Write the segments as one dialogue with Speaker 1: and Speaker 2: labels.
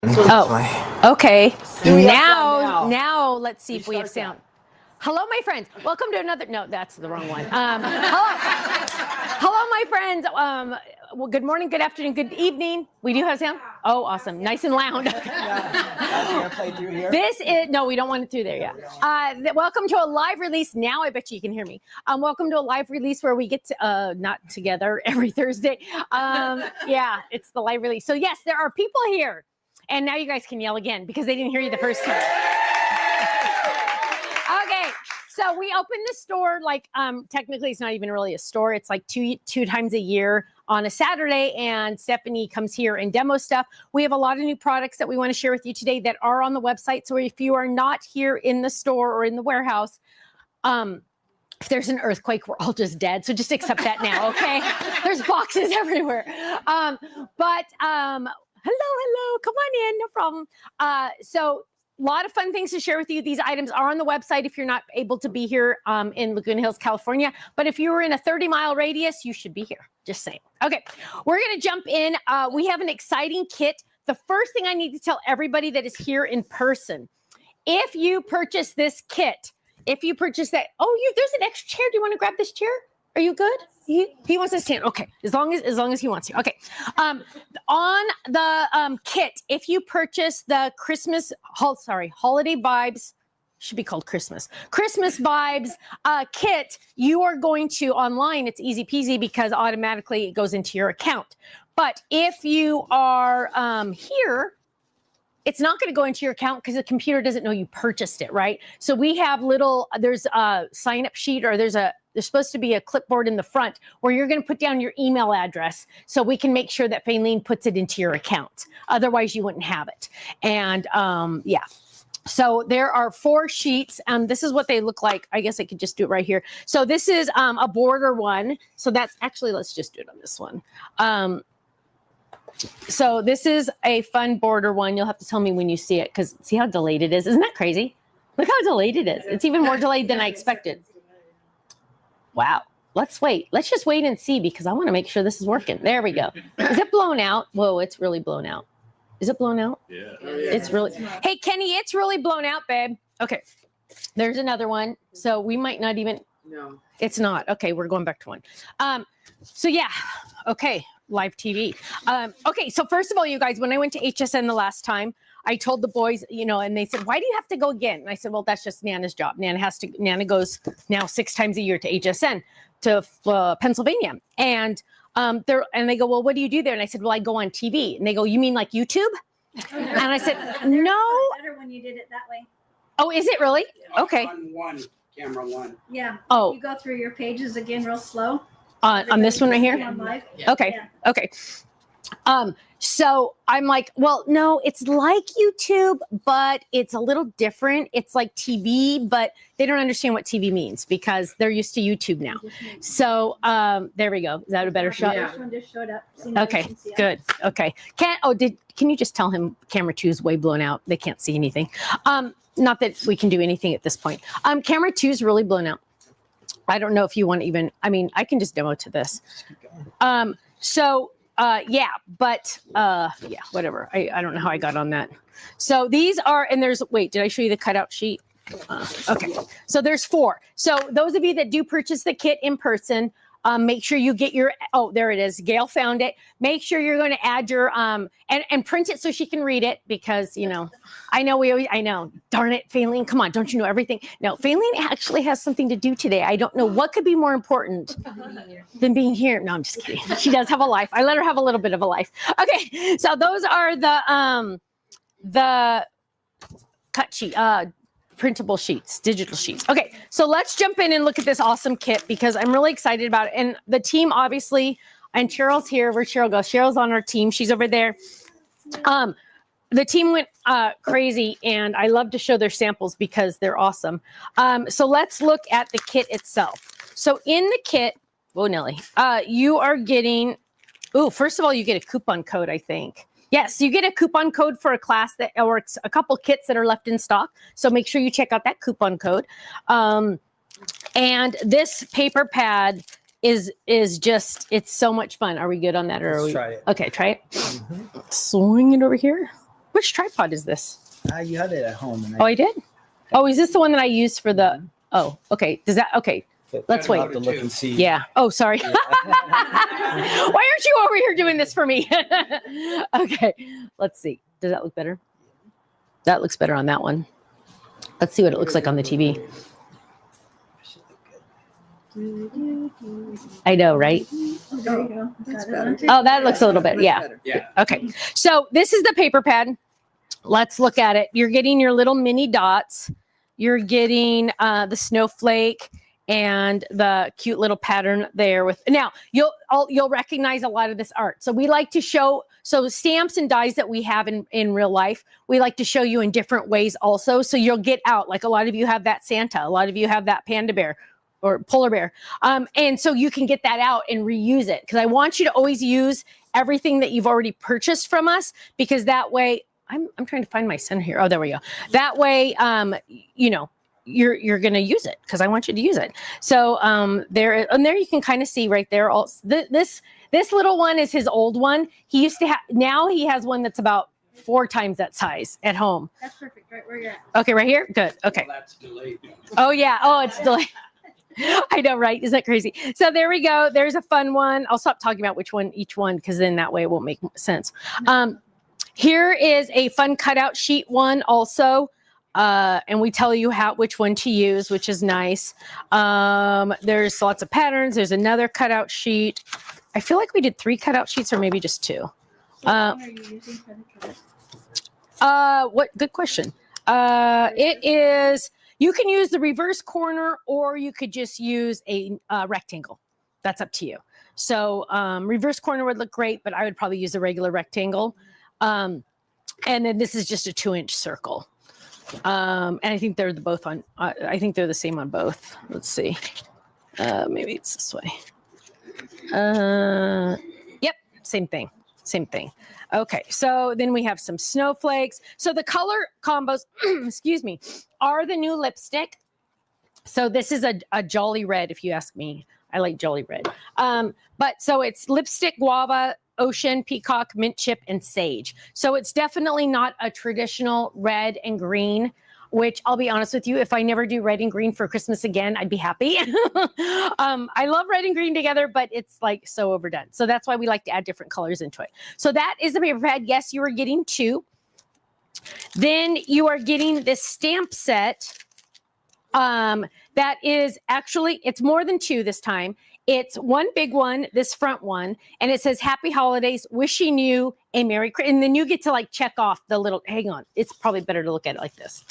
Speaker 1: Oh, okay. Now let's see if we have sound. Hello, my friends. Welcome to another. No, that's the wrong one. Hello, my friends. Well, good morning, good afternoon, good evening. We do have sound. Oh, awesome, nice and loud. This is no, we don't want it through there yet. Welcome to a live release. Now I bet you can hear me. Welcome to a live release where we get to, not together every Thursday. Yeah, it's the live release. So yes, there are people here. And now you guys can yell again because they didn't hear you the first time. Okay, so we opened the store like, technically it's not even really a store. It's like two times a year on a Saturday, and Stepahnie comes here and demos stuff. We have a lot of new products that we want to share with you today that are on the website. So if you are not here in the store or in the warehouse, if there's an earthquake, we're all just dead. So just accept that now, okay? There's boxes everywhere. Hello, come on in, no problem. So a lot of fun things to share with you. These items are on the website if you're not able to be here in Laguna Hills, California. But if you were in a 30-mile radius, you should be here, just saying. Okay, we're gonna jump in. We have an exciting kit. The first thing I need to tell everybody that is here in person, if you purchase this kit, if you purchase that, there's an extra chair. Do you wanna grab this chair? Are you good? He wants to stand. Okay, as long as he wants to. Okay, on the kit, if you purchase the holiday vibes, should be called Christmas vibes kit, you are going to online. It's easy peasy because automatically it goes into your account. But if you are here, it's not going to go into your account because the computer doesn't know you purchased it, right? So we have there's a sign up sheet, or there's supposed to be a clipboard in the front where you're going to put down your email address so we can make sure that Faylene puts it into your account. Otherwise you wouldn't have it. And yeah. So there are 4 sheets, and this is what they look like. I guess I could just do it right here. So this is a border one. So that's actually, let's just do it on this one. So this is a fun border one. You'll have to tell me when you see it, because see how delayed it is. Isn't that crazy? Look how delayed it is. It's even more delayed than I expected. Wow. Let's wait. Let's just wait and see, because I want to make sure this is working. There we go. Is it blown out? Whoa, it's really blown out. Is it blown out?
Speaker 2: Yeah.
Speaker 1: It's really. Hey, Kenny, it's really blown out, babe. Okay. There's another one. So we might not even. No. It's not. Okay, we're going back to one. So yeah. Okay. Live TV. Okay, so first of all, you guys, when I went to HSN the last time, I told the boys, and they said, why do you have to go again? And I said, well, that's just Nana's job. Nana goes now 6 times a year to HSN, to Pennsylvania. And they go, well, what do you do there? And I said, well, I go on TV. And they go, you mean like YouTube? And I said, no.
Speaker 3: Better when you did it that way.
Speaker 1: Oh, is it really? Okay.
Speaker 4: Camera one.
Speaker 3: Yeah.
Speaker 1: Oh.
Speaker 3: You go through your pages again real slow.
Speaker 1: On this one right here? Okay.
Speaker 3: Yeah.
Speaker 1: Okay. So I'm like, well, no, it's like YouTube, but it's a little different. It's like TV, but they don't understand what TV means because they're used to YouTube now. So there we go. Is that a better shot?
Speaker 3: Yeah. This one just showed up.
Speaker 1: Okay, good. Okay. Can you just tell him camera 2 is way blown out? They can't see anything. Not that we can do anything at this point. Camera 2 is really blown out. I don't know if you want to even, I can just demo to this. Yeah, whatever. I don't know how I got on that. So these are, and wait, did I show you the cutout sheet? Okay, so there's 4. So those of you that do purchase the kit in person, make sure you get your, there it is. Gail found it. Make sure you're going to add your, and print it so she can read it because, I know, darn it, Faylene, come on, don't you know everything? No, Faylene actually has something to do today. I don't know what could be more important than being here. No, I'm just kidding. She does have a life. I let her have a little bit of a life. Okay, so those are the cut sheet, printable sheets, digital sheets. Okay, so let's jump in and look at this awesome kit because I'm really excited about it. And the team, obviously, and Cheryl's here. Where'd Cheryl go? Cheryl's on our team. She's over there. The team went crazy, and I love to show their samples because they're awesome. So let's look at the kit itself. So in the kit, Nelly, you are getting, first of all, you get a coupon code, I think. Yes, you get a coupon code for a class or a couple kits that are left in stock. So make sure you check out that coupon code. And this paper pad is just, it's so much fun. Are we good on that? Or
Speaker 4: Let's try it.
Speaker 1: Okay, try it. Swing it over here. Which tripod is this?
Speaker 2: You had it at home. And
Speaker 1: Oh, I did? Oh, is this the one that I used for the, oh, okay. Does that, okay. Let's
Speaker 2: I'll
Speaker 1: wait.
Speaker 2: have to look and see.
Speaker 1: Yeah. Oh, sorry.
Speaker 2: Yeah.
Speaker 1: Why aren't you over here doing this for me? Okay. Let's see. Does that look better? That looks better on that one. Let's see what it looks like on the TV. I know, right?
Speaker 3: There you go.
Speaker 5: That's
Speaker 3: Got it on
Speaker 5: better.
Speaker 1: Oh, that looks a little bit.
Speaker 5: Much
Speaker 1: Yeah.
Speaker 5: better.
Speaker 4: Yeah.
Speaker 1: Okay. So this is the paper pad. Let's look at it. You're getting your little mini dots. You're getting the snowflake and the cute little pattern there with, now you'll recognize a lot of this art. So we like to show, so stamps and dies that we have in real life, we like to show you in different ways also. So you'll get out, like a lot of you have that Santa, a lot of you have that panda bear or polar bear. And so you can get that out and reuse it. Because I want you to always use everything that you've already purchased from us, because that way, I'm trying to find my center here. Oh, there we go. That way, you know, you're going to use it because I want you to use it. So there you can kind of see right there. This little one is his old one. He used to have, now he has one that's about 4 times that size at home.
Speaker 3: That's perfect, right where you're at.
Speaker 1: Okay, right here? Good. Okay.
Speaker 4: Well, that's delayed.
Speaker 1: Oh, yeah. Oh, it's delayed. I know, right? Isn't that crazy? So there we go. There's a fun one. I'll stop talking about each one, because then that way it won't make sense. Here is a fun cutout sheet one also. And we tell you which one to use, which is nice. There's lots of patterns. There's another cutout sheet. I feel like we did 3 cutout sheets or maybe just 2.
Speaker 3: What are you using for the cutout?
Speaker 1: What good question. It is, you can use the reverse corner or you could just use a rectangle. That's up to you. So reverse corner would look great, but I would probably use a regular rectangle. And then this is just a 2-inch circle. And I think they're both on, I think they're the same on both. Let's see. Maybe it's this way. Yep. Same thing. Okay. So then we have some snowflakes. So the color combos, excuse me, are the new lipstick. So this is a jolly red, if you ask me. I like jolly red. But so it's lipstick, guava, ocean, peacock, mint chip, and sage. So it's definitely not a traditional red and green, which I'll be honest with you, if I never do red and green for Christmas again, I'd be happy. I love red and green together, but it's like so overdone. So that's why we like to add different colors into it. So that is the paper pad. Yes, you are getting 2. Then you are getting this stamp set. That is actually, it's more than 2 this time. It's one big one, this front one, and it says Happy Holidays, wishing you a Merry Christmas. And then you get to like check off the little, hang on, it's probably better to look at it like this.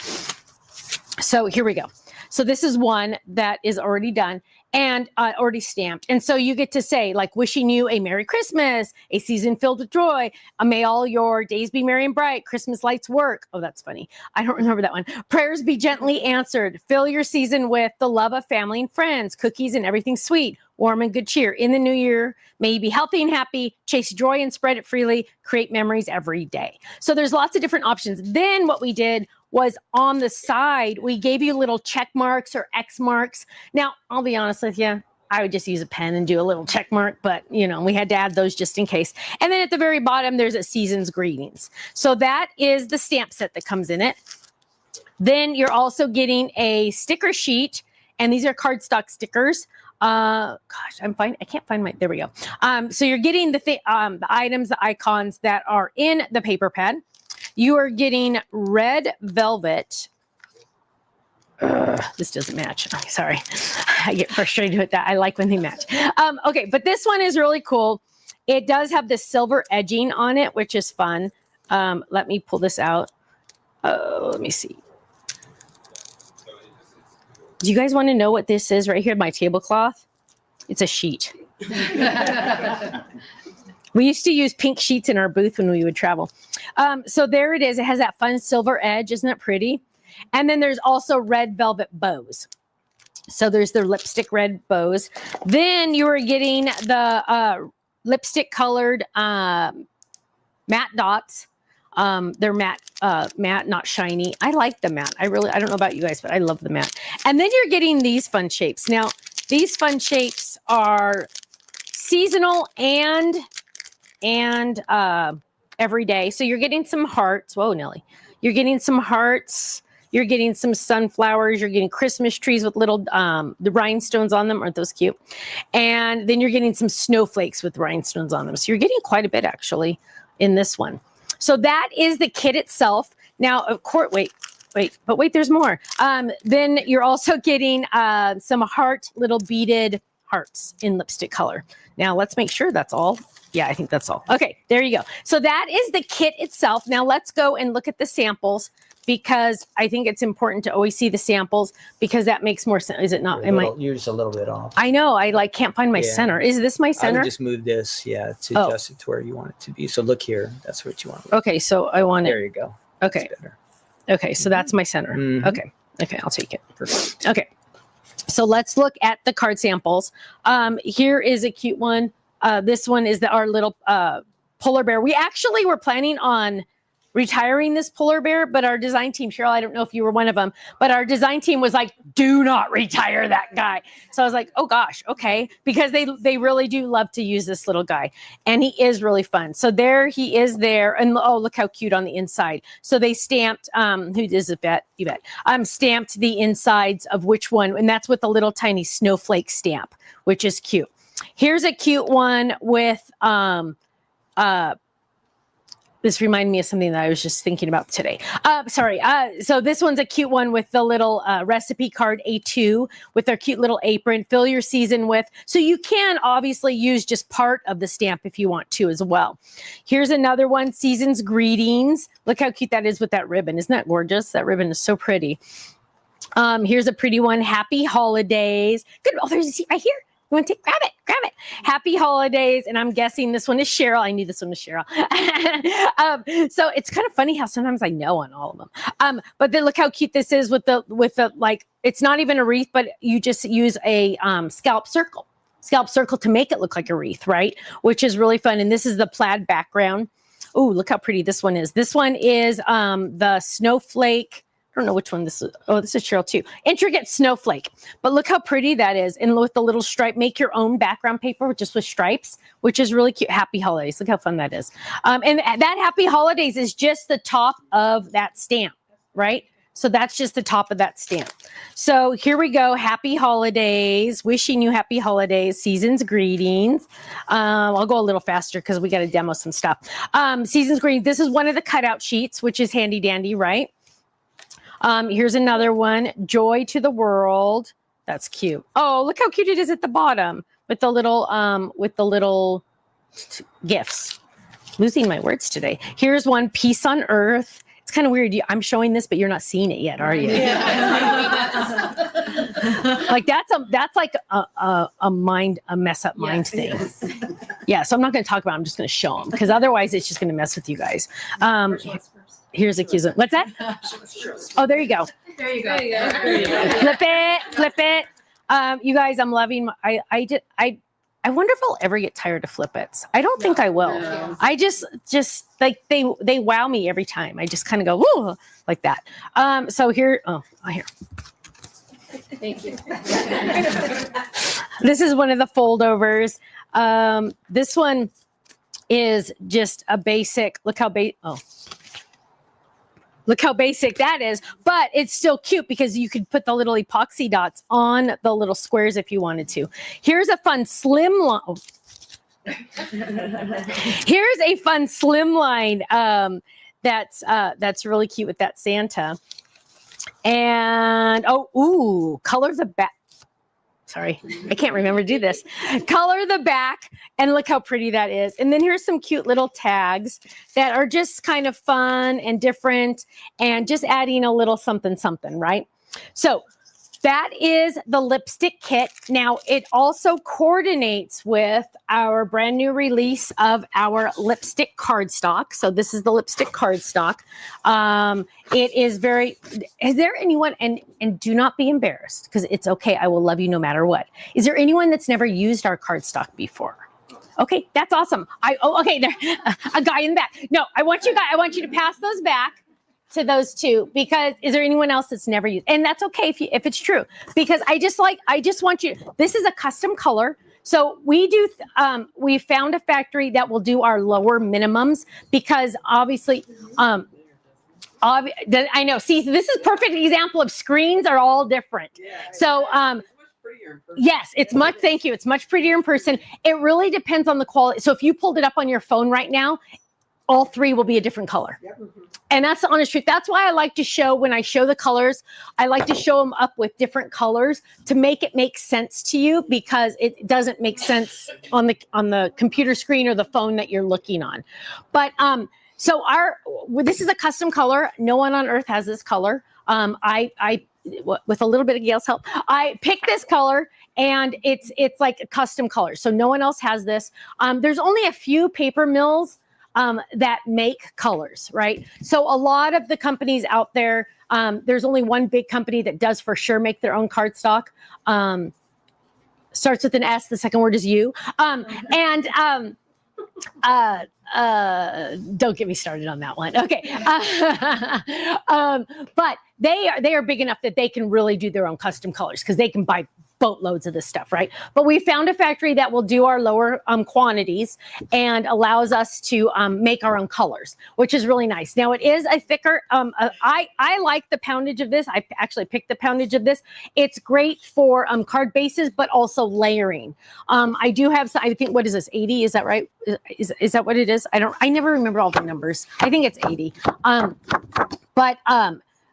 Speaker 1: So here we go. So this is one that is already done and already stamped. And so you get to say like wishing you a Merry Christmas, a season filled with joy, may all your days be merry and bright, Christmas lights work. Oh, that's funny. I don't remember that one. Prayers be gently answered. Fill your season with the love of family and friends, cookies and everything sweet, warm and good cheer. In the new year, may you be healthy and happy, chase joy and spread it freely, create memories every day. So there's lots of different options. Then what we did was on the side, we gave you little check marks or X marks. Now, I'll be honest with you, I would just use a pen and do a little check mark, but you know, we had to add those just in case. And then at the very bottom, there's a season's greetings. So that is the stamp set that comes in it. Then you're also getting a sticker sheet, and these are cardstock stickers. Gosh, I can't find my, there we go. So you're getting the items, the icons that are in the paper pad. You are getting red velvet. This doesn't match. Oh, sorry. I get frustrated with that. I like when they match. Okay, but this one is really cool. It does have this silver edging on it, which is fun. Let me pull this out. Let me see. Do you guys want to know what this is right here? My tablecloth. It's a sheet. We used to use pink sheets in our booth when we would travel. So there it is. It has that fun silver edge. Isn't that pretty? And then there's also red velvet bows. So there's the lipstick red bows. Then you are getting the lipstick colored matte dots. They're matte, not shiny. I like the matte. I don't know about you guys, but I love the matte. And then you're getting these fun shapes. Now, these fun shapes are seasonal and every day. So you're getting some hearts. Whoa, Nelly. You're getting some hearts. You're getting some sunflowers. You're getting Christmas trees with little the rhinestones on them. Aren't those cute? And then you're getting some snowflakes with rhinestones on them. So you're getting quite a bit actually in this one. So that is the kit itself. Now, of course, wait, there's more. Then you're also getting some little beaded hearts in lipstick color. Now let's make sure that's all. Yeah, I think that's all. Okay, there you go. So that is the kit itself. Now let's go and look at the samples, because I think it's important to always see the samples, because that makes more sense. Is it not?
Speaker 2: You're just a little bit off.
Speaker 1: I know. I can't find my center. Is this my
Speaker 2: I
Speaker 1: center?
Speaker 2: would just move this, to adjust it to where you want it to be. So look here. That's what you want.
Speaker 1: Okay, so I want it.
Speaker 2: There you go.
Speaker 1: Okay.
Speaker 2: That's better.
Speaker 1: Okay, so that's my center.
Speaker 2: Mhm.
Speaker 1: Okay, I'll take it.
Speaker 2: Perfect.
Speaker 1: Okay, so let's look at the card samples. Here is a cute one. This one is our little polar bear. We actually were planning on retiring this polar bear, but our design team, Cheryl, I don't know if you were one of them, but our design team was like, do not retire that guy. So I was like, oh gosh, okay, because they really do love to use this little guy, and he is really fun. So there he is there, and oh, look how cute on the inside. So they stamped, who does it bet? You bet. Stamped the insides of which one, and that's with a little tiny snowflake stamp, which is cute. Here's a cute one with, this reminded me of something that I was just thinking about today. So this one's a cute one with the little recipe card A2 with their cute little apron. Fill your season with. So you can obviously use just part of the stamp if you want to as well. Here's another one, Season's Greetings. Look how cute that is with that ribbon. Isn't that gorgeous? That ribbon is so pretty. Here's a pretty one, Happy Holidays. Good. Oh, there's a seat right here. You want to grab it? Happy Holidays. And I'm guessing this one is Cheryl. I knew this one was Cheryl. So it's kind of funny how sometimes I know on all of them. But then look how cute this is with the like, it's not even a wreath, but you just use a scallop circle to make it look like a wreath, right? Which is really fun. And this is the plaid background. Oh, look how pretty this one is. This one is the snowflake. I don't know which one this is. Oh, this is Cheryl too. Intricate snowflake. But look how pretty that is. And with the little stripe, make your own background paper just with stripes, which is really cute. Happy Holidays. Look how fun that is. And that Happy Holidays is just the top of that stamp, right? So that's just the top of that stamp. So here we go. Happy Holidays. Wishing you happy holidays. Season's Greetings. I'll go a little faster because we got to demo some stuff. Season's Greetings. This is one of the cutout sheets, which is handy dandy, right? Here's another one, Joy to the World. That's cute. Oh, look how cute it is at the bottom with the little gifts. Losing my words today. Here's one, Peace on Earth. It's kind of weird. I'm showing this, but you're not seeing it yet, are you?
Speaker 3: Yeah.
Speaker 1: Like that's like a mess up mind thing.
Speaker 3: Yes.
Speaker 1: Yeah. So I'm not going to talk about it. I'm just going to show them, because otherwise it's just going to mess with you guys. Here's a cute one. What's that? Oh, there you go.
Speaker 3: There you go.
Speaker 1: Flip it. You guys, I'm loving. I wonder if I'll ever get tired of flip-its. I don't think I will.
Speaker 3: No.
Speaker 1: I just like they wow me every time. I just kind of go woo like that. So here. Here.
Speaker 3: Thank you.
Speaker 1: This is one of the foldovers. This one is just a basic. Look how basic that is, but it's still cute because you could put the little epoxy dots on the little squares if you wanted to. Here's a fun slim line. Oh. Here's a fun slim line that's really cute with that Santa. And color the back. Sorry, I can't remember to do this. Color the back, and look how pretty that is. And then here's some cute little tags that are just kind of fun and different, and just adding a little something, right? So that is the lipstick kit. Now, it also coordinates with our brand new release of our lipstick cardstock. So this is the lipstick cardstock. It is is there anyone, and do not be embarrassed, because it's okay. I will love you no matter what. Is there anyone that's never used our cardstock before? Okay, that's awesome. Okay, there, a guy in the back. No, I want you to pass those back to those two, because is there anyone else that's never used? And that's okay if it's true, because I just want you, this is a custom color. So we do, we found a factory that will do our lower minimums because obviously, I know, see, this is perfect example of screens are all different. So, yes, it's much, thank you. It's much prettier in person. It really depends on the quality. So if you pulled it up on your phone right now, all three will be a different color. And that's the honest truth. That's why I like to show, when I show the colors, I like to show them up with different colors to make it make sense to you, because it doesn't make sense on the computer screen or the phone that you're looking on. But so this is a custom color. No one on earth has this color. With a little bit of Gail's help, I picked this color, and it's like a custom color. So no one else has this. There's only a few paper mills that make colors, right? So a lot of the companies out there, there's only one big company that does for sure make their own cardstock. Starts with an S. The second word is U. Don't get me started on that one. Okay. But they are big enough that they can really do their own custom colors, because they can buy boatloads of this stuff, right? But we found a factory that will do our lower quantities and allows us to make our own colors, which is really nice. Now it is a thicker, I like the poundage of this. I actually picked the poundage of this. It's great for card bases, but also layering. I do have, I think, what is this, 80? Is that right? Is that what it is? I never remember all the numbers. I think it's 80.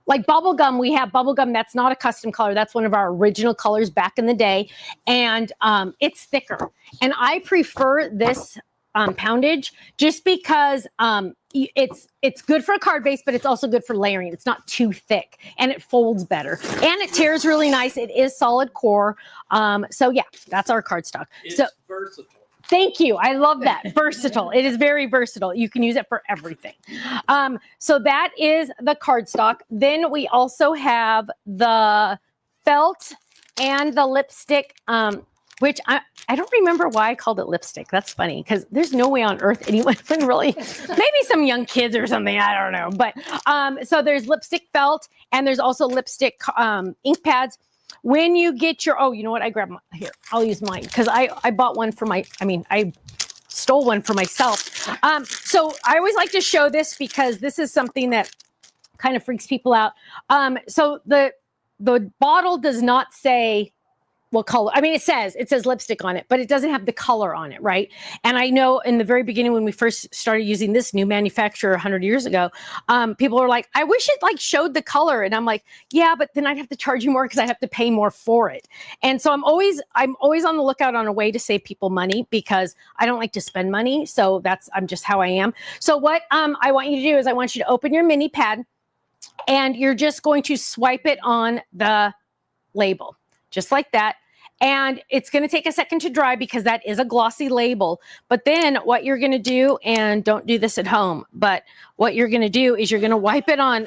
Speaker 1: Like bubblegum, we have bubblegum that's not a custom color. That's one of our original colors back in the day. And it's thicker. And I prefer this poundage just because it's good for a card base, but it's also good for layering. It's not too thick, and it folds better. And it tears really nice. It is solid core. So yeah, that's our cardstock.
Speaker 4: It's
Speaker 1: so
Speaker 4: versatile.
Speaker 1: Thank you. I love that. Versatile. It is very versatile. You can use it for everything. So that is the cardstock. Then we also have the felt and the lipstick, which I don't remember why I called it lipstick. That's funny, because there's no way on earth anyone would really, maybe some young kids or something, I don't know. But so there's lipstick felt, and there's also lipstick ink pads. When you get your, oh, you know what? I grabbed here. I'll use mine, because I bought one for I stole one for myself. So I always like to show this, because this is something that kind of freaks people out. So the bottle does not say what color. I mean, it says lipstick on it, but it doesn't have the color on it, right? And I know in the very beginning, when we first started using this new manufacturer 100 years ago, people were like, I wish it like showed the color. And I'm like, yeah, but then I'd have to charge you more, because I have to pay more for it. And so I'm always on the lookout on a way to save people money, because I don't like to spend money. So I'm just how I am. So what I want you to do is I want you to open your mini pad, and you're just going to swipe it on the label. Just like that. And it's going to take a second to dry, because that is a glossy label. But then what you're going to do, and don't do this at home, but what you're going to do is you're going to wipe it on.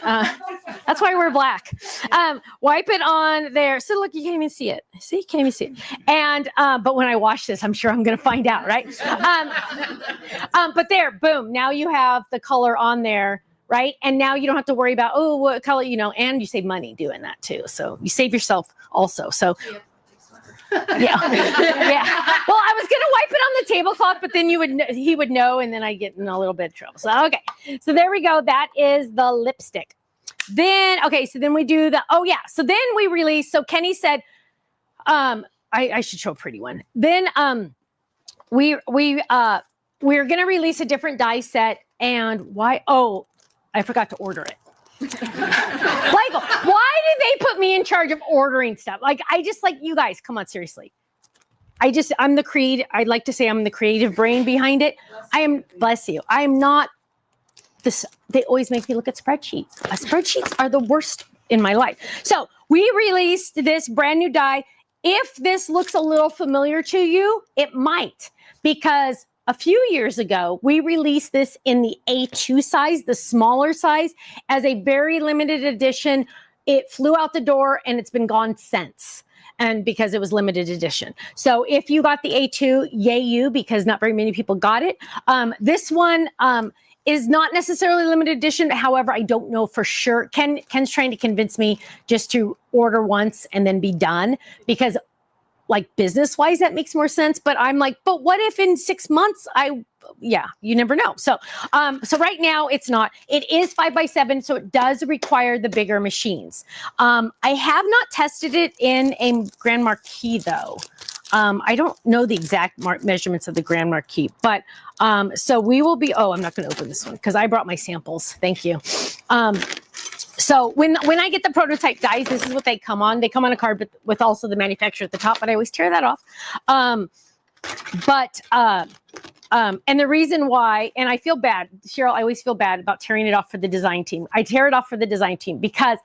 Speaker 1: That's why we're black. Wipe it on there. So look, you can't even see it. See, you can't even see it. And, but when I wash this, I'm sure I'm going to find out, right? But there, boom. Now you have the color on there. Right. And now you don't have to worry about, oh, what color, and you save money doing that too. So you save yourself also. So yeah. Yeah. Well, I was going to wipe it on the tablecloth, but then he would know, and then I get in a little bit of trouble. So, okay. So there we go. That is the lipstick. Then, okay. So then we do so then we release. So Kenny said, I should show a pretty one. Then, we're going to release a different die set. And why? Oh, I forgot to order it. Like, why did they put me in charge of ordering stuff? Like, you guys, come on, seriously. I'm the creative. I'd like to say I'm the creative brain behind it. Bless you. I am not this. They always make me look at spreadsheets. Spreadsheets are the worst in my life. So we released this brand new die. If this looks a little familiar to you, it might, because a few years ago, we released this in the A2 size, the smaller size, as a very limited edition. It flew out the door, and it's been gone since, and because it was limited edition. So if you got the A2, yay you, because not very many people got it. This one is not necessarily limited edition. However, I don't know for sure. Ken's trying to convince me just to order once and then be done, because like business wise, that makes more sense. But I'm like, but what if in 6 months you never know. So right now it's not. It is 5x7, so it does require the bigger machines. I have not tested it in a Grand Marquis though. I don't know the exact measurements of the Grand Marquis, but so we will be. Oh, I'm not going to open this one because I brought my samples. Thank you. So when I get the prototype dies, this is what they come on. They come on a card with also the manufacturer at the top, but I always tear that off. And the reason why, and I feel bad, Cheryl, I always feel bad about tearing it off for the design team. I tear it off for the design team because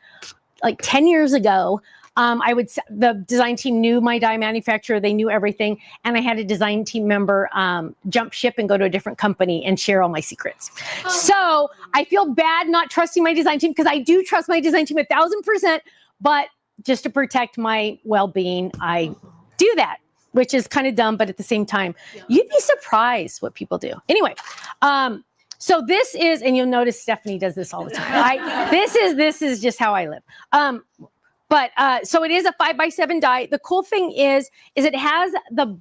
Speaker 1: like 10 years ago, the design team knew my die manufacturer, they knew everything. And I had a design team member jump ship and go to a different company and share all my secrets. So I feel bad not trusting my design team because I do trust my design team 1,000%, but just to protect my well-being, I do that, which is kind of dumb, but at the same time, you'd be surprised what people do. Anyway, so this is, and you'll notice Stephanie does this all the time. This is just how I live. So it is a 5x7 die. The cool thing is it has the,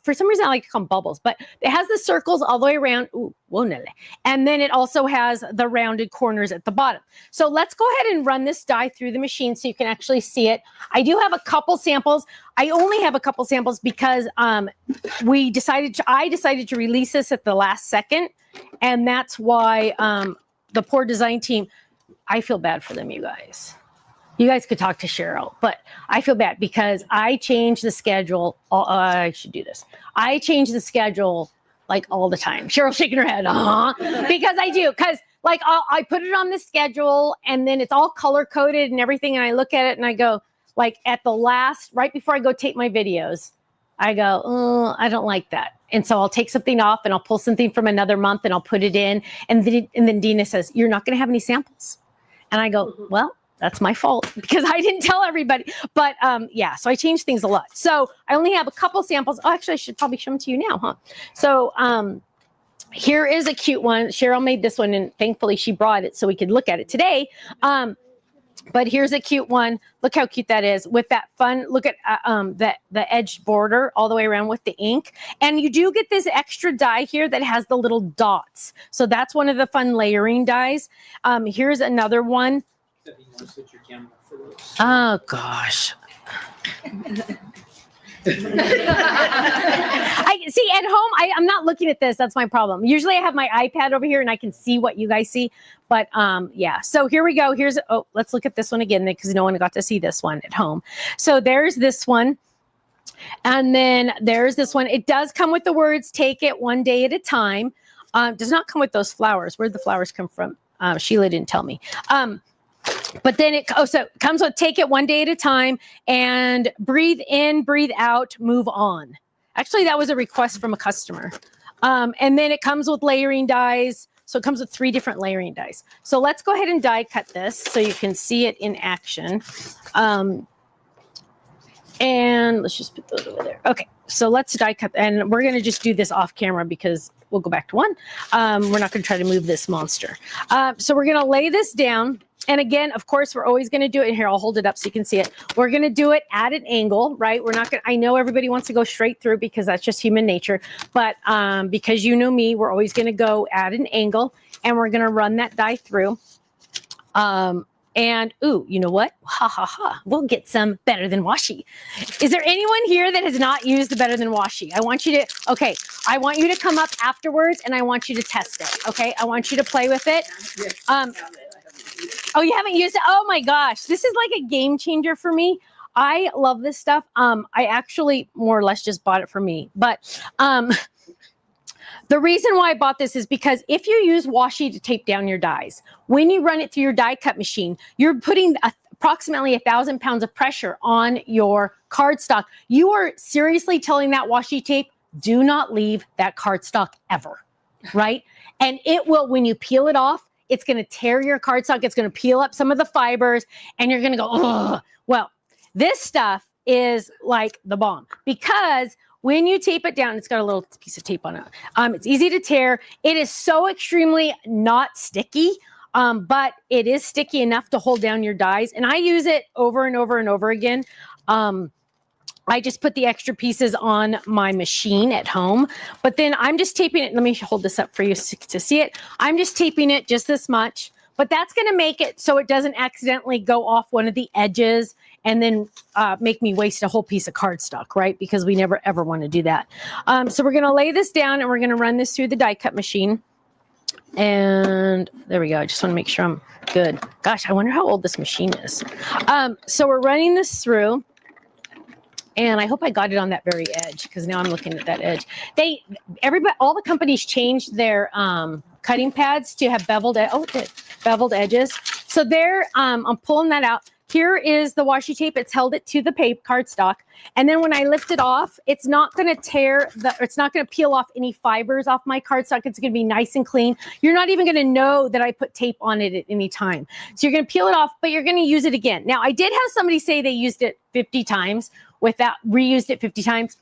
Speaker 1: for some reason I like to call them bubbles, but it has the circles all the way around. Ooh, whoa, no. And then it also has the rounded corners at the bottom. So let's go ahead and run this die through the machine so you can actually see it. I do have a couple samples. I only have a couple samples because I decided to release this at the last second. And that's why the poor design team, I feel bad for them, you guys. You guys could talk to Cheryl, but I feel bad because I changed the schedule. I should do this. I change the schedule like all the time. Cheryl's shaking her head. Because I do. Because like I put it on the schedule and then it's all color coded and everything. And I look at it and I go like at the last, right before I go tape my videos, I go, oh, I don't like that. And so I'll take something off and I'll pull something from another month and I'll put it in. And then Dina says, you're not going to have any samples. And I go, well, that's my fault because I didn't tell everybody. But yeah, so I changed things a lot. So I only have a couple samples. Oh, actually, I should probably show them to you now, huh? So here is a cute one. Cheryl made this one, and thankfully she brought it so we could look at it today. But here's a cute one. Look how cute that is with that fun. Look at the edged border all the way around with the ink. And you do get this extra die here that has the little dots. So that's one of the fun layering dies. Here's another one. Oh gosh. I see at home. I'm not looking at this. That's my problem. Usually I have my iPad over here and I can see what you guys see. But yeah. So here we go. Let's look at this one again because no one got to see this one at home. So there's this one. And then there's this one. It does come with the words, take it one day at a time. Does not come with those flowers. Where'd the flowers come from? Sheila didn't tell me. But then so it comes with take it one day at a time and breathe in, breathe out, move on. Actually, that was a request from a customer. And then it comes with layering dies. So it comes with 3 different layering dies. So let's go ahead and die cut this so you can see it in action. And let's just put those over there. Okay, so let's die cut. And we're going to just do this off camera because we'll go back to one. We're not going to try to move this monster. So we're going to lay this down. And again, of course, we're always going to do it. Here, I'll hold it up so you can see it. We're going to do it at an angle, right? We're not going to, I know everybody wants to go straight through because that's just human nature. But because you know me, we're always going to go at an angle and we're going to run that die through. And, ooh, you know what? Ha, ha, ha. We'll get some better than washi. Is there anyone here that has not used the better than washi? I want you to come up afterwards and I want you to test it. Okay. I want you to play with it. Oh, you haven't used it? Oh my gosh. This is like a game changer for me. I love this stuff. I actually more or less just bought it for me, but, the reason why I bought this is because if you use washi to tape down your dies, when you run it through your die cut machine, you're putting approximately 1,000 pounds of pressure on your cardstock. You are seriously telling that washi tape, do not leave that cardstock ever, right? And it will, when you peel it off, it's going to tear your cardstock. It's going to peel up some of the fibers and you're going to go, ugh. Well, this stuff is like the bomb because when you tape it down, it's got a little piece of tape on it. It's easy to tear. It is so extremely not sticky, but it is sticky enough to hold down your dies. And I use it over and over and over again. I just put the extra pieces on my machine at home, but then I'm just taping it. Let me hold this up for you to see it. I'm just taping it just this much, but that's going to make it so it doesn't accidentally go off one of the edges and then make me waste a whole piece of cardstock, right? Because we never ever want to do that. So we're going to lay this down and we're going to run this through the die cut machine. And there we go. I just want to make sure I'm good. Gosh, I wonder how old this machine is. So we're running this through. And I hope I got it on that very edge because now I'm looking at that edge. All the companies changed their cutting pads to have beveled edges. So there, I'm pulling that out. Here is the washi tape. It's held it to the cardstock. And then when I lift it off, it's not going to it's not going to peel off any fibers off my cardstock. It's going to be nice and clean. You're not even going to know that I put tape on it at any time. So you're going to peel it off, but you're going to use it again. Now, I did have somebody say they used it 50 times. Reused it 50 times.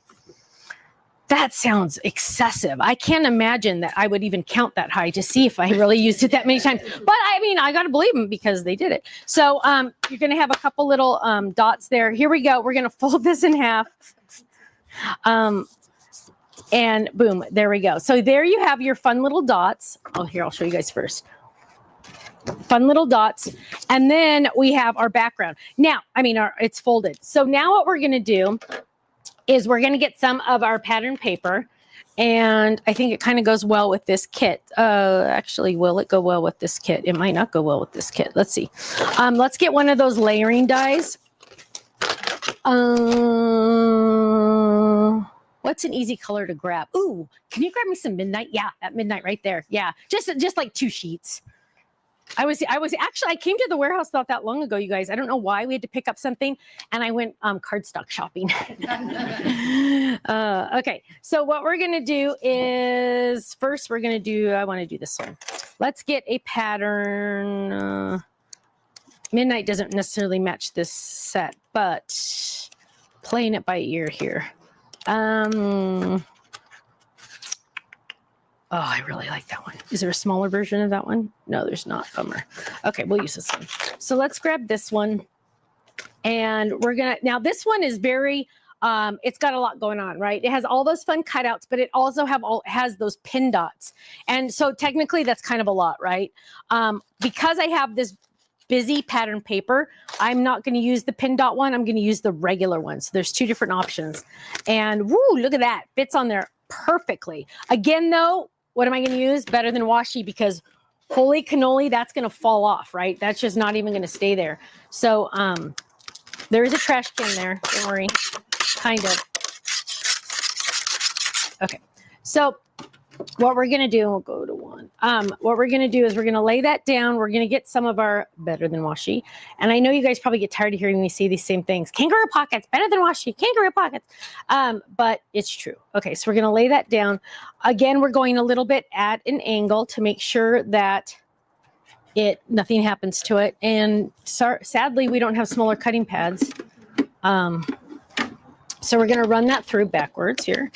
Speaker 1: That sounds excessive. I can't imagine that I would even count that high to see if I really used it that many times. But I mean, I got to believe them because they did it. So you're going to have a couple little dots there. Here we go. We're going to fold this in half. And boom, there we go. So there you have your fun little dots. Oh, here, I'll show you guys first. Fun little dots. And then we have our background. Now, it's folded. So now what we're going to do is we're going to get some of our pattern paper. And I think it kind of goes well with this kit. Actually, will it go well with this kit? It might not go well with this kit. Let's see. Let's get one of those layering dies. What's an easy color to grab? Ooh, can you grab me some midnight? Yeah, that midnight right there. Yeah, just like 2 sheets. I came to the warehouse not that long ago, you guys. I don't know why we had to pick up something, and I went cardstock shopping. Okay, so what we're gonna do is first I want to do this one. Let's get a pattern. Midnight doesn't necessarily match this set, but playing it by ear here. Oh, I really like that one. Is there a smaller version of that one? No, there's not. Bummer. Okay, we'll use this one. So let's grab this one. And now this one is very, it's got a lot going on, right? It has all those fun cutouts, but it also has those pin dots. And so technically that's kind of a lot, right? Because I have this busy pattern paper, I'm not going to use the pin dot one. I'm going to use the regular one. So there's 2 different options. And woo, look at that. Fits on there perfectly. Again, though, what am I going to use? Better than washi, because holy cannoli, that's going to fall off, right? That's just not even going to stay there. So there is a trash can there. Don't worry. Kind of. Okay. So what we're going to do, we'll go to one. What we're going to do is we're going to lay that down. We're going to get some of our better than washi. And I know you guys probably get tired of hearing me say these same things. Kangaroo pockets, better than washi, kangaroo pockets. But it's true. Okay, so we're going to lay that down. Again, we're going a little bit at an angle to make sure that nothing happens to it. And sadly, we don't have smaller cutting pads. So we're going to run that through backwards here.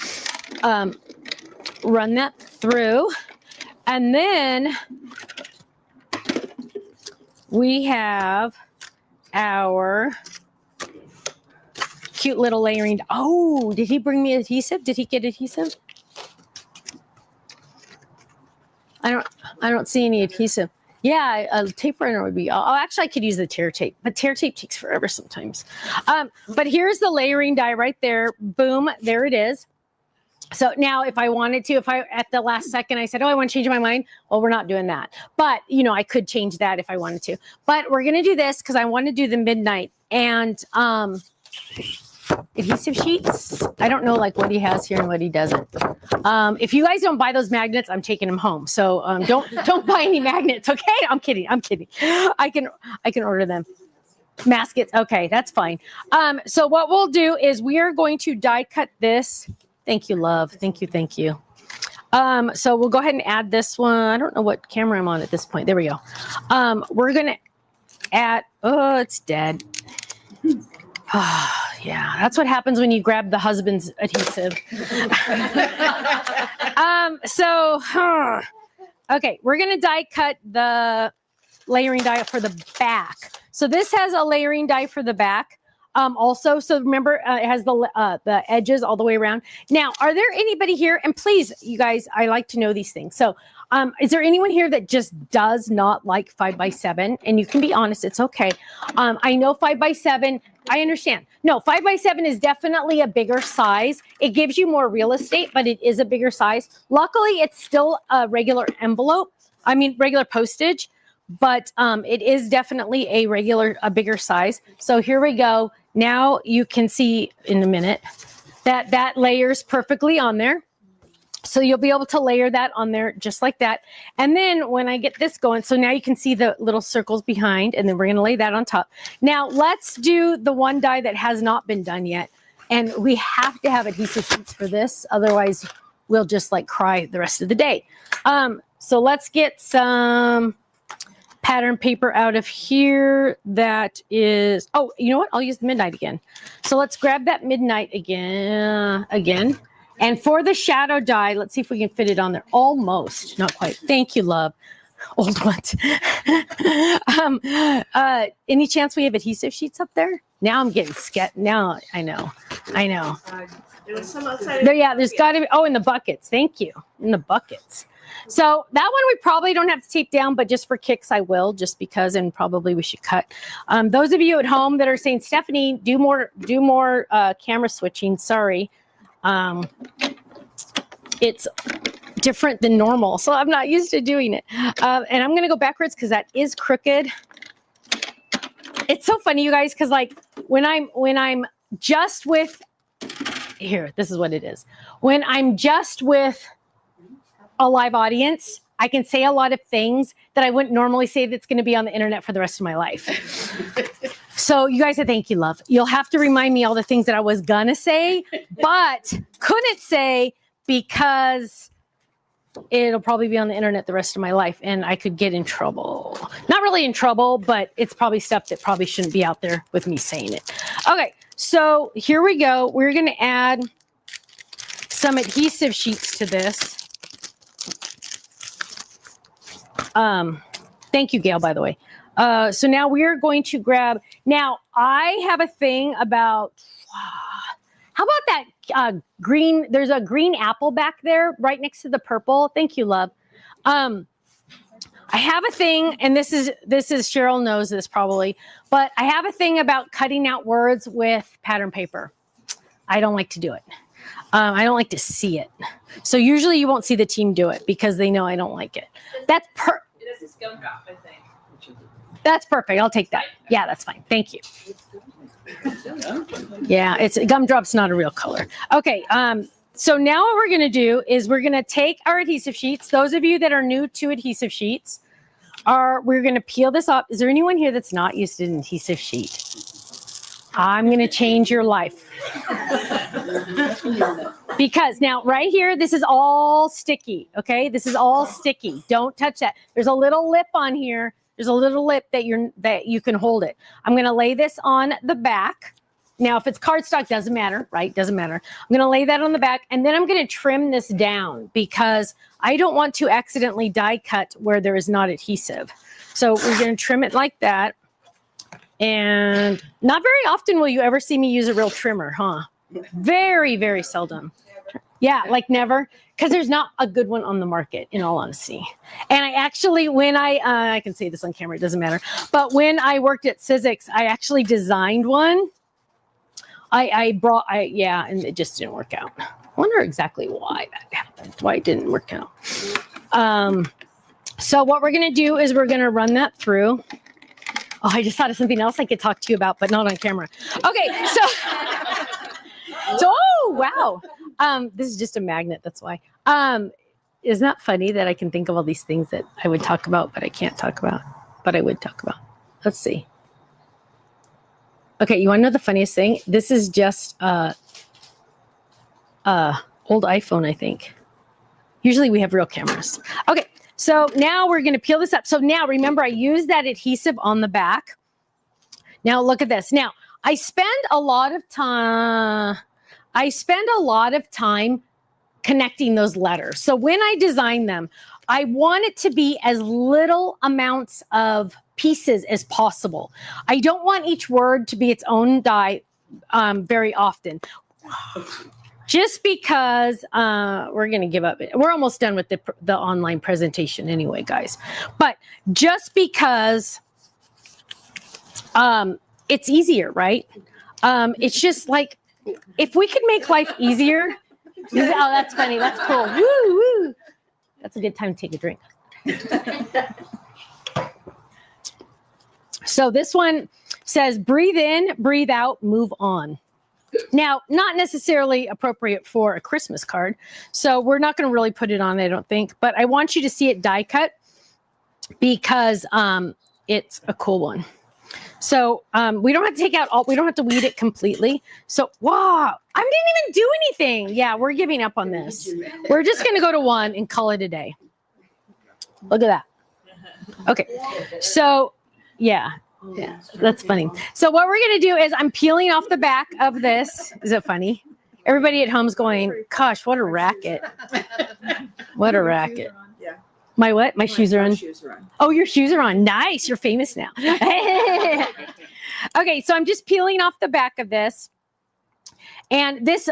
Speaker 1: Run that through, and then we have our cute little layering. Oh, did he bring me adhesive? Did he get adhesive? I don't see any adhesive. Yeah, a tape runner would be. Oh, actually, I could use the tear tape, but tear tape takes forever sometimes. But here's the layering die right there. Boom, there it is. So now if I wanted to, at the last second, I said, oh, I want to change my mind. Well, we're not doing that. But, I could change that if I wanted to. But we're going to do this because I want to do the midnight. And adhesive sheets, I don't know like what he has here and what he doesn't. If you guys don't buy those magnets, I'm taking them home. So don't buy any magnets, okay? I'm kidding. I can order them. Maskets, okay, that's fine. So what we'll do is we are going to die cut this. Thank you, love. Thank you. So we'll go ahead and add this one. I don't know what camera I'm on at this point. There we go. We're going to add, oh, it's dead. Yeah, that's what happens when you grab the husband's adhesive. Okay, we're going to die cut the layering die for the back. So this has a layering die for the back. also. So remember, it has the edges all the way around. Now, are there anybody here? And please, you guys, I like to know these things. So is there anyone here that just does not like 5x7? And you can be honest, it's okay. I know 5x7, I understand. No, 5x7 is definitely a bigger size. It gives you more real estate, but it is a bigger size. Luckily, it's still a regular regular postage, but it is definitely a bigger size. So here we go. Now you can see in a minute that layers perfectly on there. So you'll be able to layer that on there just like that. And then when I get this going, so now you can see the little circles behind, and then we're going to lay that on top. Now let's do the one die that has not been done yet. And we have to have adhesive sheets for this. Otherwise we'll just like cry the rest of the day. So let's get some pattern paper out of here. That is, oh, you know what? I'll use the midnight again. So let's grab that midnight again. And for the shadow die, let's see if we can fit it on there. Almost, not quite. Thank you, love. Old ones. Any chance we have adhesive sheets up there? Now I'm getting scared. Now I know.
Speaker 3: There was some outside.
Speaker 1: There's got to be. Oh, in the buckets. Thank you. In the buckets. So that one we probably don't have to tape down, but just for kicks, I will, just because, and probably we should cut. Those of you at home that are saying, Stephanie, do more camera switching. Sorry. It's different than normal, so I'm not used to doing it. And I'm going to go backwards because that is crooked. It's so funny, you guys, because like when I'm just with, here, this is what it is. When I'm just with a live audience, I can say a lot of things that I wouldn't normally say that's going to be on the internet for the rest of my life. So you guys, thank you, love. You'll have to remind me all the things that I was going to say, but couldn't say because it'll probably be on the internet the rest of my life and I could get in trouble. Not really in trouble, but it's probably stuff that probably shouldn't be out there with me saying it. Okay, so here we go. We're going to add some adhesive sheets to this. Thank you, Gail, by the way. So now we're going to grab, now I have a thing about, how about that green, there's a green apple back there right next to the purple. Thank you, love. I have a thing, and this is Cheryl knows this probably, but I have a thing about cutting out words with pattern paper. I don't like to do it. I don't like to see it. So usually you won't see the team do it because they know I don't like it. That's
Speaker 3: It is a gumdrop, I think.
Speaker 1: That's perfect. I'll take that. Yeah, that's fine. Thank you. Yeah, gumdrop's not a real color. Okay. So now what we're going to do is we're going to take our adhesive sheets. Those of you that are new to adhesive sheets we're going to peel this off. Is there anyone here that's not used to an adhesive sheet? I'm going to change your life. Because now right here, this is all sticky. Okay. This is all sticky. Don't touch that. There's a little lip on here. There's a little lip that you can hold it. I'm going to lay this on the back. Now, if it's cardstock, doesn't matter, right? Doesn't matter. I'm going to lay that on the back, and then I'm going to trim this down because I don't want to accidentally die cut where there is not adhesive. So we're going to trim it like that. And not very often will you ever see me use a real trimmer, huh? Very, very seldom. Yeah, like never. Because there's not a good one on the market, in all honesty. And I actually, when I can say this on camera, it doesn't matter. But when I worked at Sizzix, I actually designed one. And it just didn't work out. I wonder exactly why that happened, why it didn't work out. So what we're going to do is we're going to run that through. Oh, I just thought of something else I could talk to you about, but not on camera. Okay, so oh, wow. This is just a magnet, that's why. Isn't that funny that I can think of all these things that I would talk about, but I can't talk about, but I would talk about. Let's see. Okay, you want to know the funniest thing? This is just old iPhone, I think. Usually we have real cameras. Okay, so now we're going to peel this up. So now remember, I used that adhesive on the back. Now look at this. Now I spend a lot of time connecting those letters. So when I design them, I want it to be as little amounts of pieces as possible. I don't want each word to be its own die very often. Just because we're going to give up. We're almost done with the online presentation anyway, guys. But just because it's easier, right? It's just like, if we could make life easier. Oh, that's funny. That's cool. Woo, woo. That's a good time to take a drink. So this one says, breathe in, breathe out, move on. Now, not necessarily appropriate for a Christmas card, so we're not going to really put it on, I don't think, but I want you to see it die cut because it's a cool one. So we don't have to take out all, we don't have to weed it completely. So, wow, I didn't even do anything. Yeah, we're giving up on this. We're just going to go to 1 and call it a day. Look at that. Okay, so yeah. Yeah, that's funny. So what we're going to do is I'm peeling off the back of this. Is it funny? Everybody at home's going, gosh, what a racket. What a racket.
Speaker 3: Yeah.
Speaker 1: My what? My shoes are on. Oh, your shoes are on. Nice. You're famous now. Okay, so I'm just peeling off the back of this. And this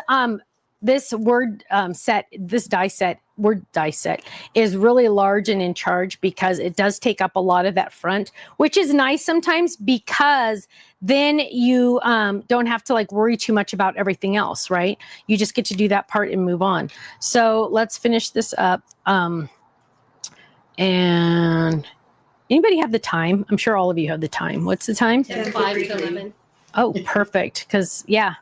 Speaker 1: word set, this die set, word die set is really large and in charge because it does take up a lot of that front, which is nice sometimes because then you don't have to like worry too much about everything else, right? You just get to do that part and move on. So let's finish this up. And anybody have the time? I'm sure all of you have the time. What's the time?
Speaker 5: 5 to 11.
Speaker 1: Oh, perfect. Because yeah,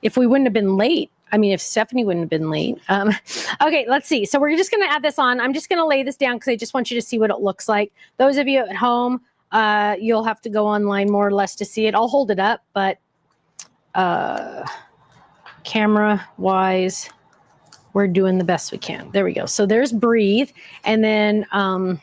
Speaker 1: if we wouldn't have been late, I mean, if Stephanie wouldn't have been late. Okay, let's see. So we're just going to add this on. I'm just going to lay this down because I just want you to see what it looks like. Those of you at home, you'll have to go online more or less to see it. I'll hold it up, but camera-wise, we're doing the best we can. There we go. So there's breathe. And then, and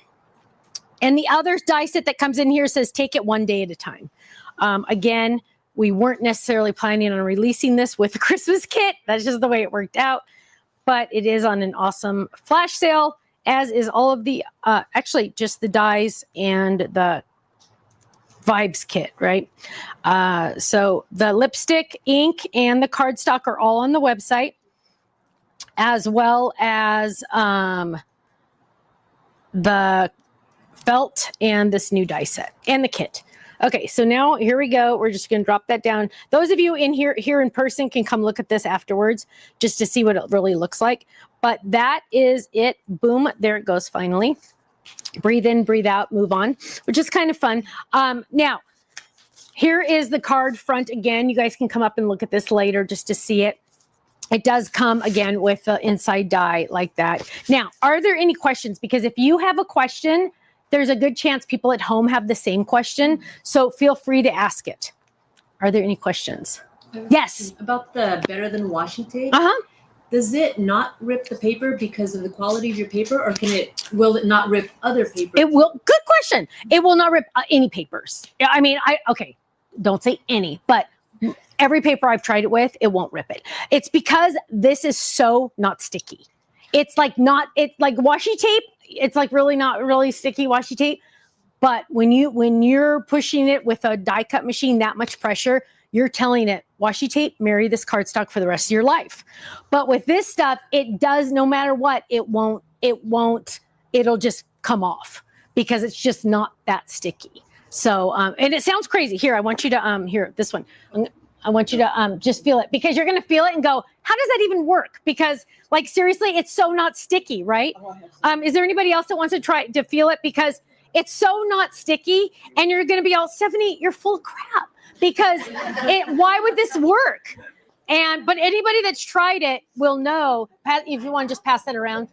Speaker 1: the other die set that comes in here says take it 1 day at a time. Again, we weren't necessarily planning on releasing this with a Christmas kit. That's just the way it worked out. But it is on an awesome flash sale, as is all of the, actually just the dies and the vibes kit, right? So the lipstick, ink, and the cardstock are all on the website, as well as the felt and this new die set and the kit. Okay, so now here we go. We're just going to drop that down. Those of you in here in person can come look at this afterwards just to see what it really looks like. But that is it. Boom, there it goes finally. Breathe in, breathe out, move on, which is kind of fun. Now, here is the card front again. You guys can come up and look at this later just to see it. It does come again with the inside die like that. Now, are there any questions? Because if you have a question, there's a good chance people at home have the same question. So feel free to ask it. Are there any questions? Yes.
Speaker 5: About the better than washi tape.
Speaker 1: Uh-huh.
Speaker 5: Does it not rip the paper because of the quality of your paper, or will it not rip other paper?
Speaker 1: It will. Good question. It will not rip any papers. I mean, okay, don't say any, but every paper I've tried it with, it won't rip it. It's because this is so not sticky. It's like washi tape. It's like really not really sticky washi tape. But when you're pushing it with a die cut machine, that much pressure, you're telling it, washi tape, marry this cardstock for the rest of your life. But with this stuff, it does, no matter what, it'll just come off because it's just not that sticky. So, and it sounds crazy. Here, I want you to, here, this one. I want you to just feel it because you're going to feel it and go, how does that even work? Because like, seriously, it's so not sticky, right? Is there anybody else that wants to try to feel it? Because it's so not sticky and you're going to be all, Stephanie, you're full of crap because why would this work? But anybody that's tried it will know, if you want to just pass that around.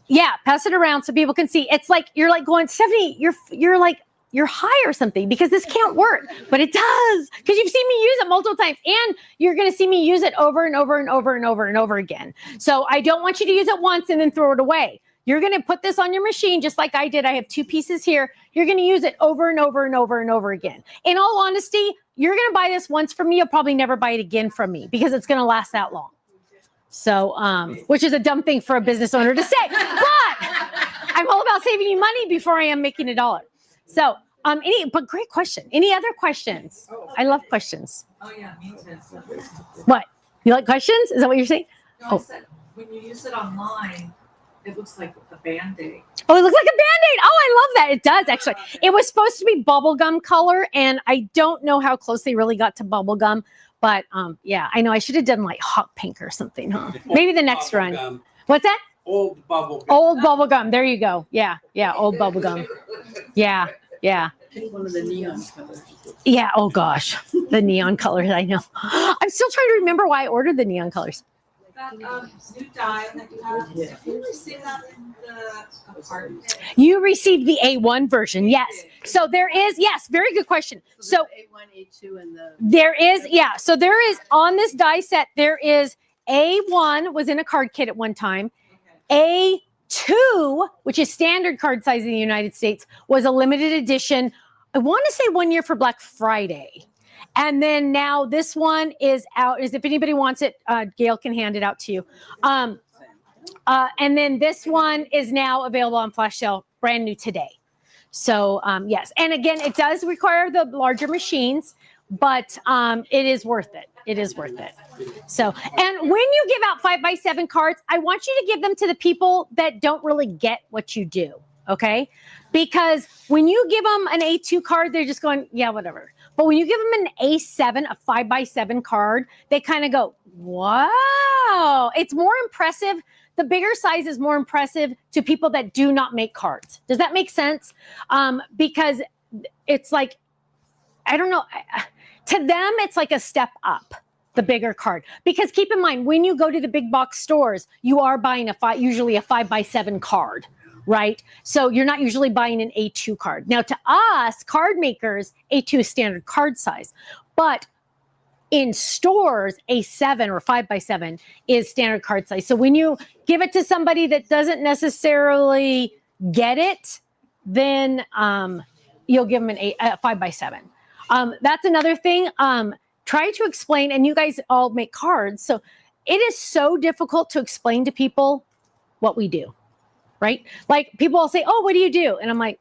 Speaker 1: Yeah, pass it around so people can see. It's like, you're like going, Stephanie, you're like, you're high or something because this can't work, but it does because you've seen me use it multiple times and you're going to see me use it over and over and over and over and over again. So I don't want you to use it once and then throw it away. You're going to put this on your machine just like I did. I have 2 pieces here. You're going to use it over and over and over and over again. In all honesty, you're going to buy this once from me. You'll probably never buy it again from me because it's going to last that long. So, which is a dumb thing for a business owner to say, but I'm all about saving you money before I am making $1. So But great question. Any other questions? I love questions.
Speaker 3: Oh, yeah, me too.
Speaker 1: What? You like questions? Is that what you're saying?
Speaker 3: No,
Speaker 1: Oh.
Speaker 3: I said, when you use it online, it looks like a Band-Aid.
Speaker 1: Oh, it looks like a Band-Aid. Oh, I love that. It does, actually. It was supposed to be bubblegum color, and I don't know how close they really got to bubblegum. But yeah, I know I should have done like hot pink or something, huh? Maybe the next
Speaker 4: Bubble
Speaker 1: run.
Speaker 4: gum.
Speaker 1: What's that?
Speaker 4: Old bubble gum.
Speaker 1: Old bubblegum. There you go. Yeah, old bubblegum. Yeah.
Speaker 3: One of the neon colors.
Speaker 1: Yeah. Oh gosh, the neon colors. I know. I'm still trying to remember why I ordered the neon colors.
Speaker 3: That new dye that you have, did you receive that in the apartment?
Speaker 1: You received the A1 version, yes. So there is, yes, very good question. So
Speaker 3: A1, A2, and the.
Speaker 1: there is, yeah. So there is on this die set. There is A1 was in a card kit at one time. A2, which is standard card size in the United States, was a limited edition. I want to say 1 year for Black Friday. And then now this one is out. Is if anybody wants it, Gail can hand it out to you. And then this one is now available on flash sale, brand new today. So yes, and again, it does require the larger machines, but it is worth it. It is worth it. So, and when you give out 5x7 cards, I want you to give them to the people that don't really get what you do. Okay, because when you give them an A2 card, they're just going, yeah, whatever. But when you give them an A7, a 5x7 card, they kind of go, wow, it's more impressive. The bigger size is more impressive to people that do not make cards. Does that make sense? Because it's like, I don't know, to them, it's like a step up, the bigger card. Because keep in mind, when you go to the big box stores, you are buying usually a 5x7 card. Right? So you're not usually buying an A2 card. Now to us, card makers, A2 is standard card size. But in stores, A7 or 5x7 is standard card size. So when you give it to somebody that doesn't necessarily get it, then you'll give them a 5x7. That's another thing. Try to explain, and you guys all make cards. So it is so difficult to explain to people what we do. Right? Like people will say, oh, what do you do? And I'm like,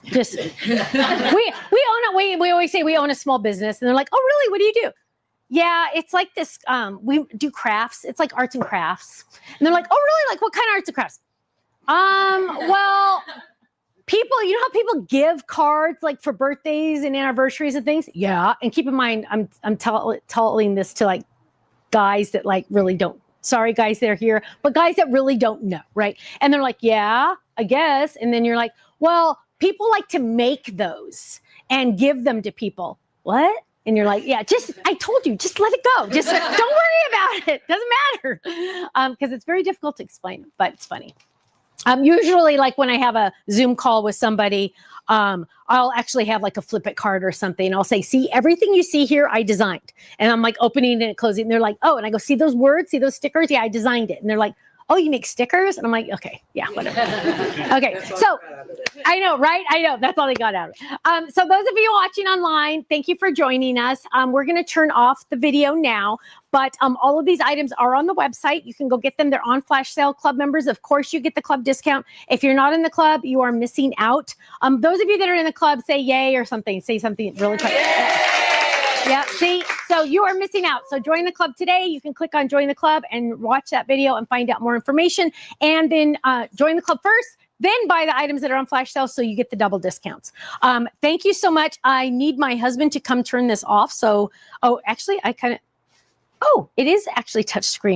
Speaker 1: just, we always say we own a small business. And they're like, oh, really? What do you do? Yeah, it's like this, we do crafts. It's like arts and crafts. And they're like, oh, really? Like what kind of arts and crafts? Well, people, you know how people give cards like for birthdays and anniversaries and things? Yeah. And keep in mind, I'm telling this to like guys that like really don't. Sorry, guys, they're here, but guys that really don't know, right? And they're like, yeah, I guess. And then you're like, well, people like to make those and give them to people. What? And you're like, yeah, I told you, just let it go. Just don't worry about it. Doesn't matter. Because it's very difficult to explain, but it's funny. Usually like when I have a Zoom call with somebody, I'll actually have like a flip it card or something. I'll say, see, everything you see here, I designed. And I'm like opening and closing. And they're like, oh, and I go, see those words, see those stickers? Yeah, I designed it. And they're like, oh, you make stickers? And I'm like, okay, yeah, whatever. Okay, so I know, right? I know, that's all they got out of it. So those of you watching online, thank you for joining us. We're gonna turn off the video now, but all of these items are on the website. You can go get them. They're on flash sale. Club members, of course, you get the club discount. If you're not in the club, you are missing out. Those of you that are in the club, say yay or something. Say something really quick. Yeah, see, so you are missing out. So join the club today. You can click on join the club and watch that video and find out more information. And then join the club first, then buy the items that are on flash sale so you get the double discounts. Thank you so much. I need my husband to come turn this off. So, oh, actually, it is actually touch screen.